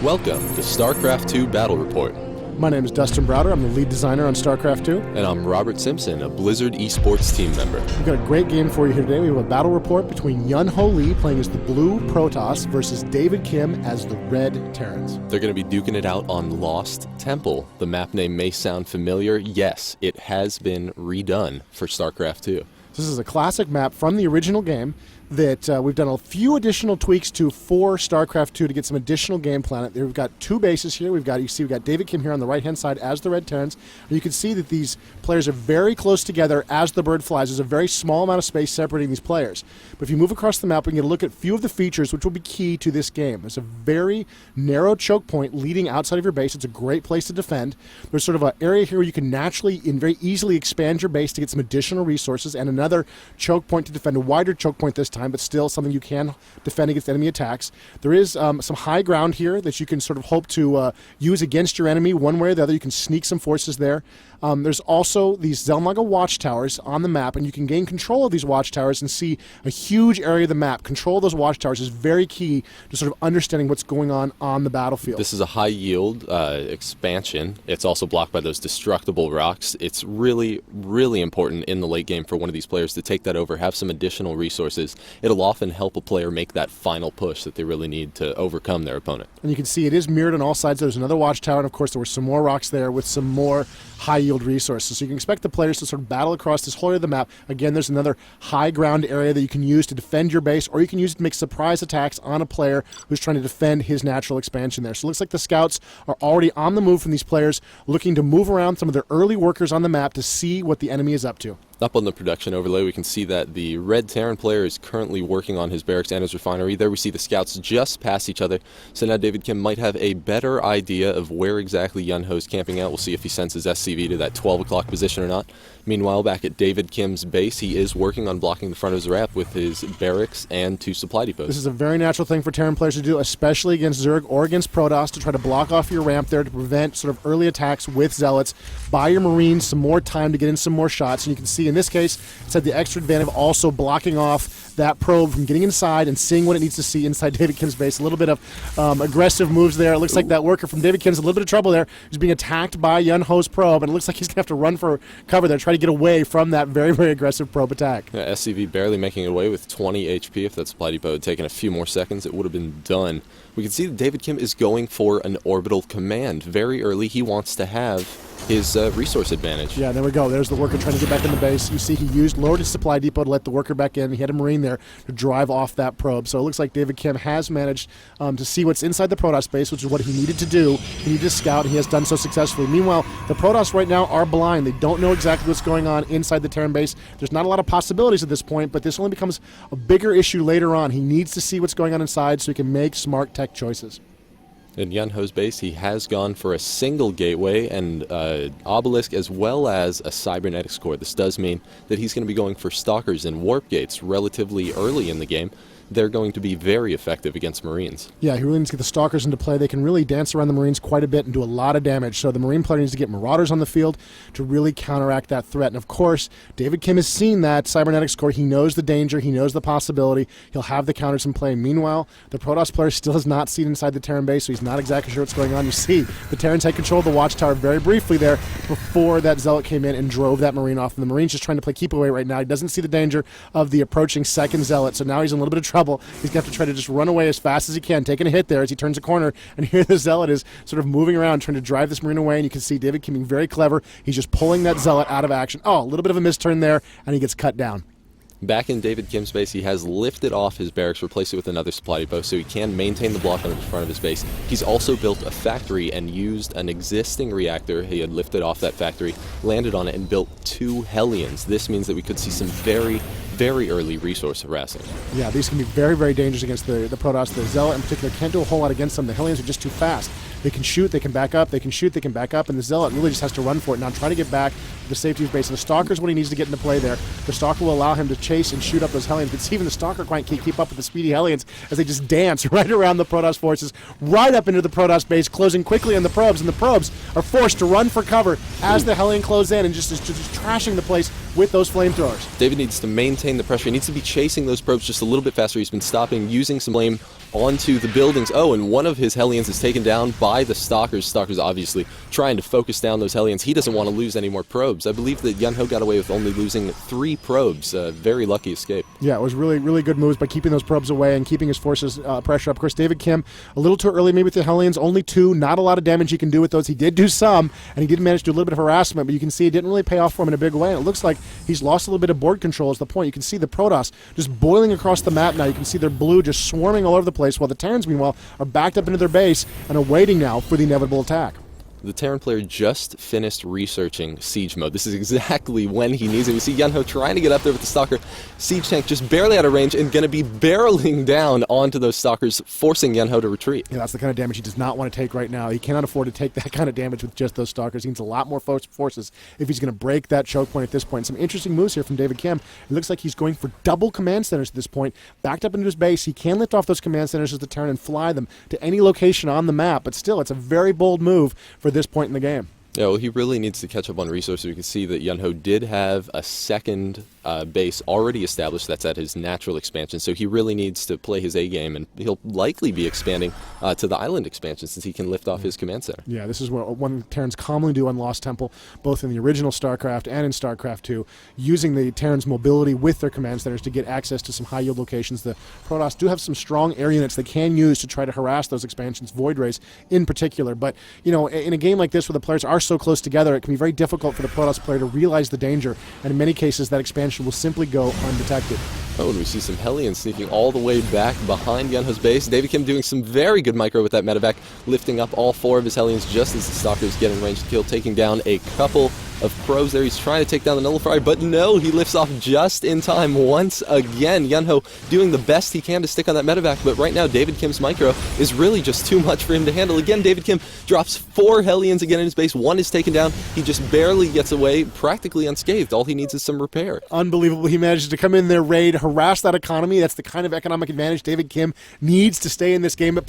Welcome to StarCraft 2 Battle Report. My name is Dustin Browder. I'm the lead designer on StarCraft 2. And I'm Robert Simpson, a Blizzard esports team member. We've got a great game for you here today. We have a battle report between Yun-Ho Lee playing as the blue Protoss versus David Kim as the red Terrans. They're going to be duking it out on Lost Temple. The map name may sound familiar. Yes, it has been redone for StarCraft 2. This is a classic map from the original game that we've done a few additional tweaks to for StarCraft 2 to get some additional game plan. We've got two bases here. We've got David Kim here on the right-hand side as the red Terrans. And you can see that these players are very close together as the bird flies. There's a very small amount of space separating these players. But if you move across the map, we can get a look at a few of the features which will be key to this game. There's a very narrow choke point leading outside of your base. It's a great place to defend. There's sort of an area here where you can naturally and very easily expand your base to get some additional resources, and another choke point to defend, a wider choke point this time, but still something you can defend against enemy attacks. There is some high ground here that you can sort of hope to use against your enemy one way or the other. You can sneak some forces there. There's also these Zelmaga watchtowers on the map, and you can gain control of these watchtowers and see a huge area of the map. Control of those watchtowers is very key to sort of understanding what's going on the battlefield. This is a high-yield expansion. It's also blocked by those destructible rocks. It's really, really important in the late game for one of these players to take that over, have some additional resources. It'll often help a player make that final push that they really need to overcome their opponent. And you can see it is mirrored on all sides. There's another watchtower, and of course there were some more rocks there with some more high-yield resources. So you can expect the players to sort of battle across this whole area of the map. Again, there's another high ground area that you can use to defend your base, or you can use it to make surprise attacks on a player who's trying to defend his natural expansion there. So it looks like the scouts are already on the move from these players, looking to move around some of their early workers on the map to see what the enemy is up to. Up on the production overlay, we can see that the red Terran player is currently working on his barracks and his refinery. There we see the scouts just past each other. So now David Kim might have a better idea of where exactly Yun-Ho's camping out. We'll see if he sends his SCV to that 12 o'clock position or not. Meanwhile, back at David Kim's base, he is working on blocking the front of his ramp with his barracks and two supply depots. This is a very natural thing for Terran players to do, especially against Zerg or against Protoss, to try to block off your ramp there to prevent sort of early attacks with Zealots. Buy your Marines some more time to get in some more shots. And you can see in this case, it's had the extra advantage of also blocking off that probe from getting inside and seeing what it needs to see inside David Kim's base. A little bit of aggressive moves there. It looks like that worker from David Kim's a little bit of trouble there. He's being attacked by Yun-Ho's probe, and it looks like he's going to have to run for cover there, try to get away from that very, very aggressive probe attack. Yeah, SCV barely making it away with 20 HP. If that supply depot had taken a few more seconds, it would have been done. We can see that David Kim is going for an orbital command. Very early, he wants to have his resource advantage. Yeah, there we go. There's the worker trying to get back in the base. You see he lowered his supply depot to let the worker back in. He had a Marine there to drive off that probe. So it looks like David Kim has managed to see what's inside the Protoss base, which is what he needed to do. He needed to scout, and he has done so successfully. Meanwhile, the Protoss right now are blind. They don't know exactly what's going on inside the Terran base. There's not a lot of possibilities at this point, but this only becomes a bigger issue later on. He needs to see what's going on inside so he can make smart tech choices. In Yun-Ho's base, he has gone for a single gateway and obelisk as well as a cybernetics core. This does mean that he's going to be going for stalkers and warp gates relatively early in the game. They're going to be very effective against Marines. Yeah, he really needs to get the Stalkers into play. They can really dance around the Marines quite a bit and do a lot of damage. So the Marine player needs to get Marauders on the field to really counteract that threat. And of course, David Kim has seen that cybernetics core. He knows the danger. He knows the possibility. He'll have the counters in play. Meanwhile, the Protoss player still has not seen inside the Terran base, so he's not exactly sure what's going on. You see, the Terrans had control of the Watchtower very briefly there before that Zealot came in and drove that Marine off. And the Marine's just trying to play keep away right now. He doesn't see the danger of the approaching second Zealot, so now he's in a little bit of trouble. He's going to have to try to just run away as fast as he can, taking a hit there as he turns a corner, and here the Zealot is sort of moving around trying to drive this Marine away, and you can see David Kim being very clever. He's just pulling that Zealot out of action. Oh, a little bit of a misturn there, and he gets cut down. Back in David Kim's base, he has lifted off his barracks, replaced it with another supply depot so he can maintain the block on the front of his base. He's also built a factory and used an existing reactor. He had lifted off that factory, landed on it, and built 2 Hellions. This means that we could see some very, very early resource harassing. Yeah, these can be very, very dangerous against the Protoss. The Zealot in particular can't do a whole lot against them. The Hellions are just too fast. They can shoot, they can back up, they can shoot, they can back up, and the Zealot really just has to run for it now, try to get back to the safety of his base. And the Stalker's what he needs to get into play there. The Stalker will allow him to chase and shoot up those Hellions, but see, even the Stalker can't keep up with the speedy Hellions as they just dance right around the Protoss forces, right up into the Protoss base, closing quickly on the probes, and the probes are forced to run for cover as the Hellion close in and just trashing the place with those flamethrowers. David needs to maintain the pressure. He needs to be chasing those probes just a little bit faster. He's been stopping, using some flame onto the buildings. Oh, and one of his Hellions is taken down by the Stalkers. Stalkers obviously trying to focus down those Hellions. He doesn't want to lose any more probes. I believe that Yunho got away with only losing 3 probes. Very lucky escape. Yeah, it was really, really good moves by keeping those probes away and keeping his forces pressure up. Of course, David Kim, a little too early maybe with the Hellions. Only 2, not a lot of damage he can do with those. He did do some, and he did manage to do a little bit of harassment, but you can see it didn't really pay off for him in a big way. And it looks like he's lost a little bit of board control is the point. You can see the Protoss just boiling across the map now. You can see their blue just swarming all over the place, while the Terrans, meanwhile, are backed up into their base and are waiting now for the inevitable attack. The Terran player just finished researching siege mode. This is exactly when he needs it. We see Yunho trying to get up there with the Stalker. Siege tank just barely out of range and going to be barreling down onto those Stalkers, forcing Yunho to retreat. Yeah, that's the kind of damage he does not want to take right now. He cannot afford to take that kind of damage with just those Stalkers. He needs a lot more forces if he's going to break that choke point at this point. Some interesting moves here from David Kim. It looks like he's going for double command centers at this point. Backed up into his base, he can lift off those command centers as the Terran and fly them to any location on the map, but still, it's a very bold move for this point in the game. Yeah, well, he really needs to catch up on resources. You can see that Yunho did have a second base already established that's at his natural expansion, so he really needs to play his A game, and he'll likely be expanding to the island expansion since he can lift off his command center. Yeah, this is what one Terrans commonly do on Lost Temple, both in the original StarCraft and in StarCraft 2, using the Terrans' mobility with their command centers to get access to some high-yield locations. The Protoss do have some strong air units they can use to try to harass those expansions, Void Rays in particular, but, you know, in a game like this where the players are so close together, it can be very difficult for the Protoss player to realize the danger, and in many cases that expansion will simply go undetected. Oh, and we see some Hellions sneaking all the way back behind Yunho's base. David Kim doing some very good micro with that medevac, lifting up all 4 of his Hellions just as the Stalkers get in range to kill, taking down a couple of probes there. He's trying to take down the nullifier, but no, he lifts off just in time once again. Yunho doing the best he can to stick on that medevac, but right now David Kim's micro is really just too much for him to handle. Again, David Kim drops 4 Hellions again in his base. 1 is taken down. He just barely gets away, practically unscathed. All he needs is some repair. Unbelievable. He manages to come in there, raid, harass that economy. That's the kind of economic advantage David Kim needs to stay in this game at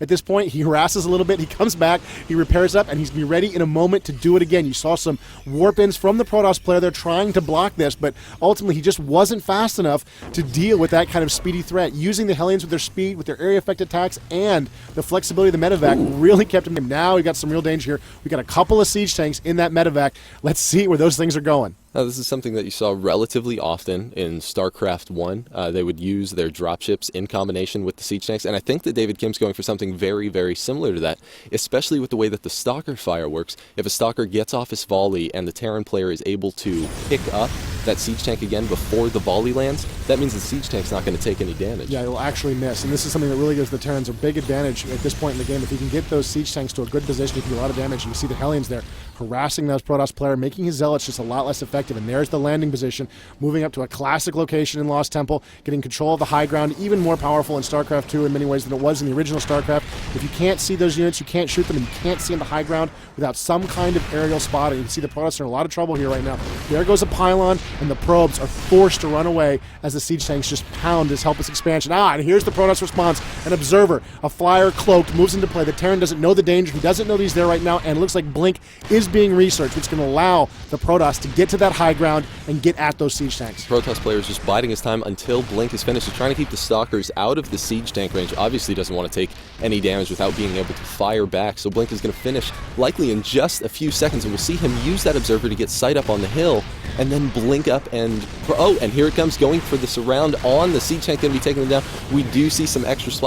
this point. He harasses a little bit, he comes back, he repairs up, and he's going to be ready in a moment to do it again. You saw some warp-ins from the Protoss player there trying to block this, but ultimately he just wasn't fast enough to deal with that kind of speedy threat. Using the Hellions with their speed, with their area effect attacks, and the flexibility of the medevac really kept him. Now we got some real danger here. We got a couple of siege tanks in that medevac. Let's see where those things are going. Now, this is something that you saw relatively often in StarCraft 1. They would use their dropships in combination with the siege tanks, and I think that David Kim's going for something very, very similar to that, especially with the way that the Stalker fire works. If a Stalker gets off his volley and the Terran player is able to pick up that siege tank again before the volley lands, that means the siege tank's not going to take any damage. Yeah, it'll actually miss, and this is something that really gives the Terrans a big advantage at this point in the game. If he can get those siege tanks to a good position, he can do a lot of damage. You can see the Hellions there harassing those Protoss player, making his Zealots just a lot less effective, and there's the landing position, moving up to a classic location in Lost Temple, getting control of the high ground, even more powerful in StarCraft 2 in many ways than it was in the original StarCraft. If you can't see those units, you can't shoot them, and you can't see on the high ground without some kind of aerial spotting. You can see the Protoss are in a lot of trouble here right now. There goes a pylon, and the probes are forced to run away as the siege tanks just pound this helpless expansion. And here's the Protoss response. An observer, a flyer cloaked, moves into play. The Terran doesn't know the danger. He doesn't know that he's there right now, and it looks like Blink is being researched, which can allow the Protoss to get to that high ground and get at those siege tanks. Protoss player is just biding his time until Blink is finished. He's trying to keep the Stalkers out of the siege tank range. Obviously doesn't want to take any damage without being able to fire back, so Blink is going to finish likely in just a few seconds, and we'll see him use that observer to get sight up on the hill, and then blink up and... Oh, and here it comes, going for the surround on the siege tank, going to be taking them down. We do see some extra